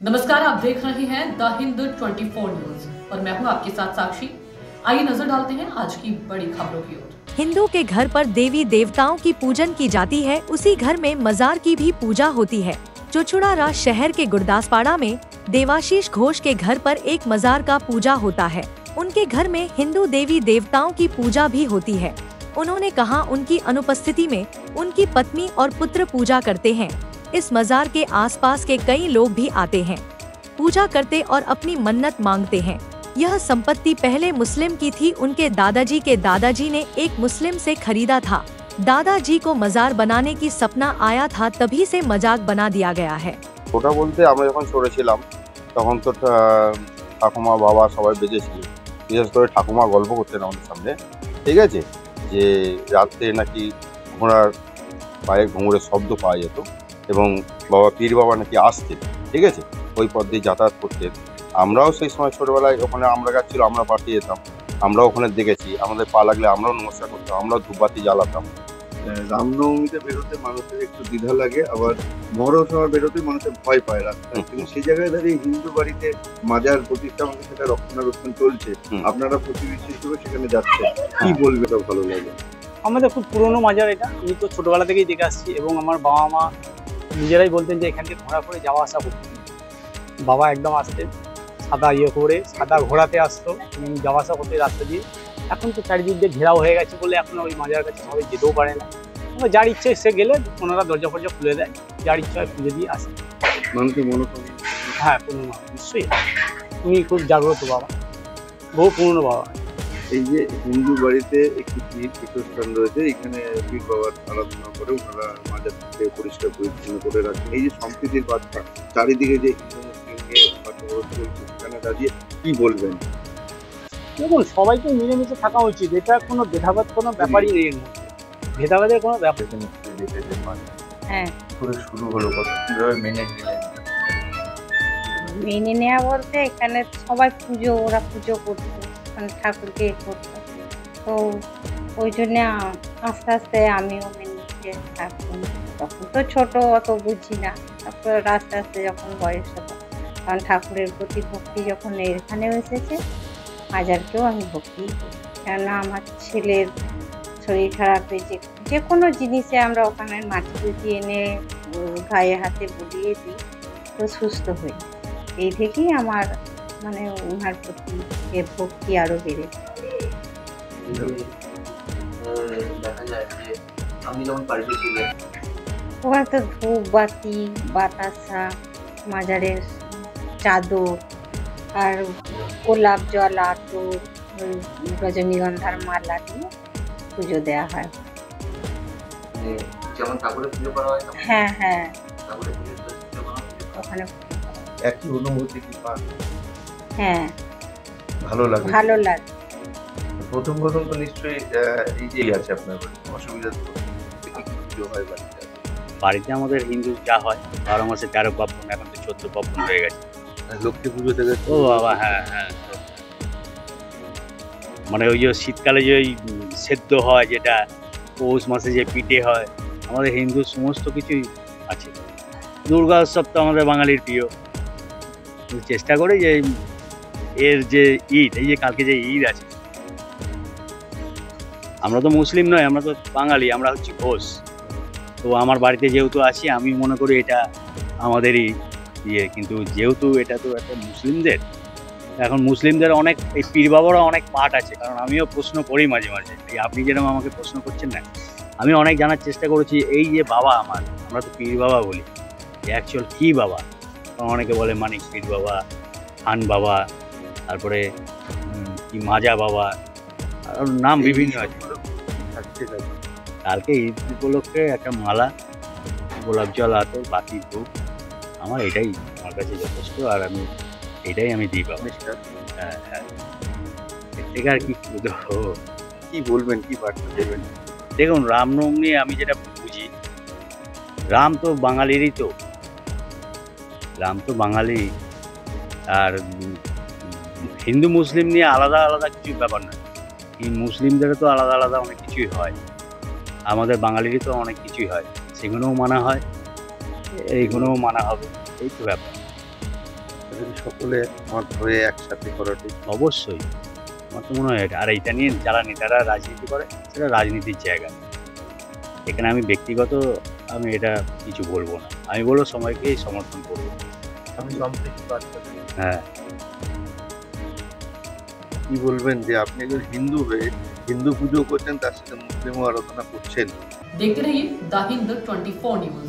नमस्कार, आप देख रहे हैं द हिंदू 24 न्यूज और मैं हूं आपके साथ साक्षी। आइए नजर डालते हैं आज की बड़ी खबरों की ओर। हिंदू के घर पर देवी देवताओं की पूजन की जाती है, उसी घर में मजार की भी पूजा होती है। चुचुड़ा शहर के गुरदासपाड़ा में देवाशीष घोष के घर पर एक मजार का पूजा होता है। उनके घर में हिंदू देवी देवताओं की पूजा भी होती है। उन्होंने कहा उनकी अनुपस्थिति में उनकी पत्नी और पुत्र पूजा करते हैं। इस मजार के आसपास के कई लोग भी आते हैं, पूजा करते और अपनी मन्नत मांगते हैं। यह संपत्ति पहले मुस्लिम की थी। उनके दादाजी के दादाजी ने एक मुस्लिम से खरीदा था। दादाजी को मजार बनाने की सपना आया था, तभी से मजाक बना दिया गया है। ওটা বলতে আমরা যখন ছোট ছিলাম তখন তো ঠাকুমা বাবা সবাই বেঁচে ছিল। বিশেষ করে ঠাকুমা গল্প করতেন আমাদের সামনে, ঠিক আছে, যে রাত্রে নাকি ঘোড়ার পায়ে ঘুঙুরের শব্দ পাওয়া যেত এবং বাবা পীর বাবা নাকি আসতেন, ঠিক আছে, ওই পথ দিয়ে যাতায়াত করতেন। আমরাও সেই সময় ছোটবেলায় ওখানে আমরা গাছ ছিল, আমরা পাঠিয়ে যেতাম, আমরাও ওখানে দেখেছি। আমাদের পা লাগলে আমরাও নমস্কার করতাম, আমরাও ধূপবাতি জ্বালাতাম। রামনবমীতে বেরোতে মানুষের একটু দ্বিধা লাগে, আবার মহরম সময় বেরোতে মানুষের ভয় পায় রাস্তায়। কিন্তু সেই জায়গায় দাঁড়িয়ে হিন্দু বাড়িতে মাজার প্রতিষ্ঠা আমাদের সেটা রক্ষণাবেক্ষণ চলছে, আপনারা প্রতিবেশী হিসেবে সেখানে যাচ্ছেন, কি বলবে? তো ভালো লাগে। আমাদের খুব পুরনো মাজার এটা, আমি তো ছোটবেলা থেকেই দেখে আসছি এবং আমার বাবা মা নিজেরাই বলতেন যে এখান থেকে ঘোড়া করে যাওয়া আসা করতেন। বাবা একদম আসতেন সাদা করে, সাদা ঘোড়াতে আসতো এবং যাওয়া আসা করতে রাস্তা দিয়ে। এখন তো চারিদিক দিয়ে ঘেরাও হয়ে গেছে বলে এখন ওই মাজার কাছে সবাই যেতেও পারে না। যার ইচ্ছে সে গেলে ওনারা দরজা ফরজা খুলে দেয়, যার ইচ্ছা হয় পুজো দিয়ে আসে। মানুষের মনোকামনা, হ্যাঁ পুরনো নিশ্চয়ই, উনি খুব জাগ্রত বাবা, বহু পুরনো বাবা। এই যে হিন্দু বাড়িতে একটি পীঠস্থান রয়েছে, এখানে পীর বাবার আরাধনা করে ওনারা মাজারকে পরিষ্কার পরিচ্ছন্ন করে রাখেন। এই যে সম্প্রীতির বার্তা চারিদিকে যে হিন্দু মুসলিম নিয়ে চলছে, সেখানে দাঁড়িয়ে কি বলবেন? দেখুন, সবাইকে মিলেমিশে থাকা উচিত, এটা কোনো ভেদাভেদ কোনো ব্যাপারই নেই, এর মধ্যে ভেদাভেদের কোনো ব্যাপার নেই। হ্যাঁ, শুরু হলো কত কিভাবে মেনে নিলেন? মেনে নেওয়া বলতে এখানে সবাই ওরা পুজো করতো, মানে ঠাকুরকে করতো, তো ওই জন্য আস্তে আস্তে আমিও মেনে নিতে থাকতাম। তখন তো ছোট, অত বুঝি না। তারপর আস্তে আস্তে যখন বয়স হতো, কারণ ঠাকুরের প্রতি ভক্তি যখন এখানেও এসেছে, মাজারকেও আমি ভক্তি করি। কেননা আমার ছেলের শরীর খারাপ হয়েছে, যে কোনো জিনিসে আমরা ওখানে মাটি গুটি এনে গায়ে হাতে বুলিয়ে দিই, তো সুস্থ হই। এই থেকেই আমার মানে ওনার প্রতি ভক্তি আরো বেড়ে। ওখানে তো ধূপ বাতি, বাতাসা, মাজারের চাদর আর গোলাপ জল, আতর, রজনীগন্ধার মালা দিয়ে পুজো দেওয়া হয়। যেমন ঠাকুরের পুজো করা হয়, হ্যাঁ হ্যাঁ, ওখানে একই অনুভূতি কি পান? হ্যাঁ, ভালো লাগে, ভালো লাগে। প্রথম তো নিশ্চয়ই এই যে আছে আপনার অসুবিধা পুজো হয় বাড়িতে। বাড়িতে আমাদের হিন্দু যা হয় 12 মাসে 13 পার্বণ, এখন তো 14 পার্বণ হয়ে গেছে। লক্ষ্মী পুজো থেকে ও বাবা, হ্যাঁ হ্যাঁ, মানে ওই যে শীতকালে যে ওই সেদ্ধ হয়, যেটা পৌষ মাসে যে পিঠে হয়, আমাদের হিন্দুর সমস্ত কিছুই আছে। দুর্গা উৎসব তো আমাদের বাঙালির প্রিয়। চেষ্টা করি যে এর যে ঈদ, এই যে কালকে যে ঈদ আছে, আমরা তো মুসলিম নয়, আমরা তো বাঙালি, আমরা হচ্ছে ঘোষ। তো আমার বাড়িতে যেহেতু আছি, আমি মনে করি এটা আমাদেরই ইয়ে, কিন্তু যেহেতু এটা তো একটা মুসলিমদের, এখন মুসলিমদের অনেক এই পীর বাবারও অনেক পাঠ আছে। কারণ আমিও প্রশ্ন করি মাঝে মাঝে, এই আপনি যেরকম আমাকে প্রশ্ন করছেন না, আমি অনেক জানার চেষ্টা করেছি। এই যে বাবা আমরা তো পীর বাবা বলি, অ্যাকচুয়াল কী বাবা? কারণ অনেকে বলে মানিক পীর বাবা, খান বাবা, তারপরে কি মাজা বাবা, আর নাম বিভিন্ন আছে। কালকে ঈদ উপলক্ষে একটা মালা, গোলাপ জল, আতর, বাতি, ধূপ, আমার এটাই আমার কাছে যথেষ্ট। আর আমি এটাই আমি দিই বাবা। হ্যাঁ হ্যাঁ, এর থেকে আর কি কি বলবেন, কি বার্তা দেবেন? দেখুন, রামনবমী নিয়ে আমি যেটা বুঝি, রাম তো বাঙালিরই, তো রাম তো বাঙালি। আর হিন্দু মুসলিম নিয়ে আলাদা আলাদা কিছু ব্যাপার নয়, এই মুসলিমদেরও তো আলাদা আলাদা অনেক কিছুই হয়, আমাদের বাঙালিরই তো অনেক কিছুই হয়, সেগুলোও মানা হয়, এইগুলোও মানা হবে, এই তো ব্যাপার। তাহলে সকলে মত হয়ে একসাথে করাটি অবশ্যই আমার তো মনে হয় এটা। আর এটা নিয়ে যারা নেতারা রাজনীতি করে সেটা রাজনীতির জায়গা। এখানে আমি ব্যক্তিগত আমি এটা কিছু বলবো না, আমি বলবো সময়কেই সমর্থন করবো। আমি সম্পৃক্ত হ্যাঁ, কি বলবেন যে আপনি একজন হিন্দু হয়ে হিন্দু পুজো করছেন, তার সাথে মুসলিম আরাধনা করছেন? देखते रहिए द हिंद 24 न्यूज।